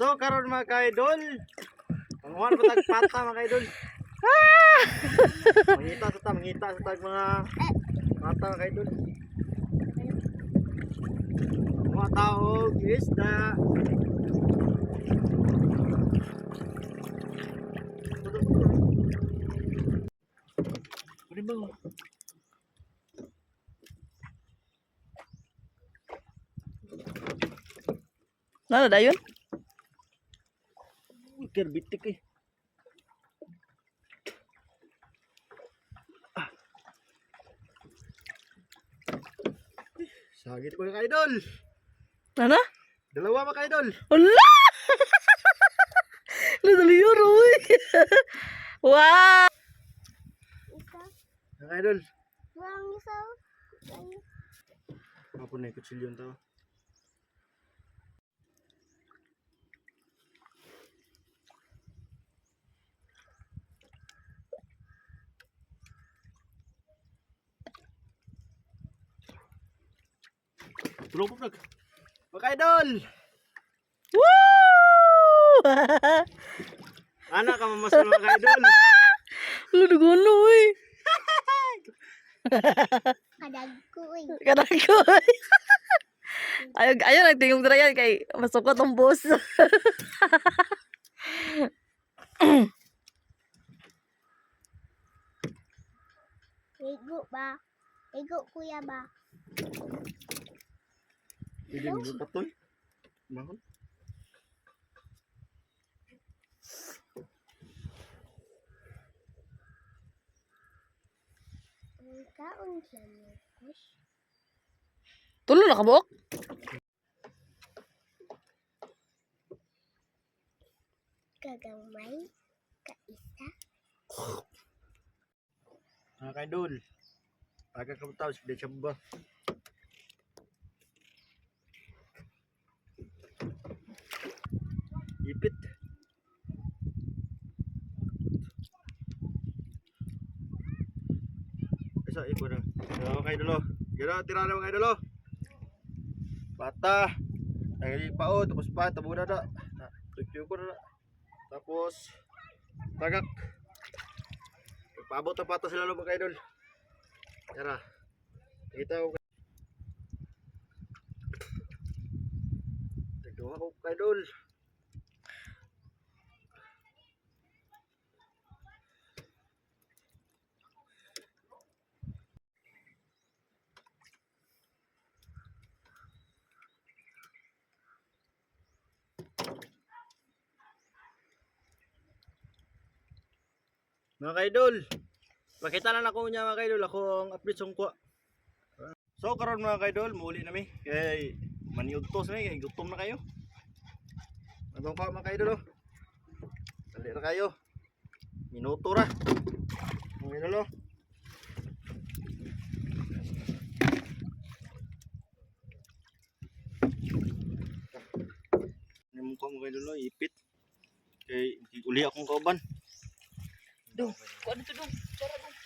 So karon mga ka-idol, panguhan mo tagpata mga ka-idol. Mangita sa tag mga pata mga ka-idol. Mga tao, isda. Pwede ba? Nada dayon? Kerbitik eh. Sagit ko mga idol. Ano? Dalawa mga idol. Wala! Nadaliyor, uy! Wow! Mga idol. Wang isa. Apa na kutsilyon tao? Tulong po vlog. Mga idol. Woo! Anak ka mamasal mga idol. Lu dugono, uy! Kadagko eh. Kadang ko, uy! Ayaw nagtingog na yan kay masukot ang boss. Ligo ba? Ligo kuya ba? Hindi mo patoy. Mahon. Ang kaon siya niya. Tulo na kabok? Kagamay. Kaisa. Mga idol. Taga kabutaw si Dechamba. Ipit. Isa ipo na. So mga idol. Gila tira na mga idol. Pata. Ay pao tapos pa tabo na da. Tukyo ko na. Tapos tagak. Paabot na pata sila mga idol. Tara. Kita ko. Tignan ko mga idol. Mga kaidol, pakita na ako niya mga kaidol, akong update song kwa. So karon mga kaidol, muli na mi. Kay maniugtos na kay gutom na kayo. Atong pa mga kaidol oh. Dali na kayo. Minuto ra. Mga kaidol oh. Ni mo ko mga kaidol oh, ipit. Kay uli akong kauban. Dong, kuha dito dong. Tara dong.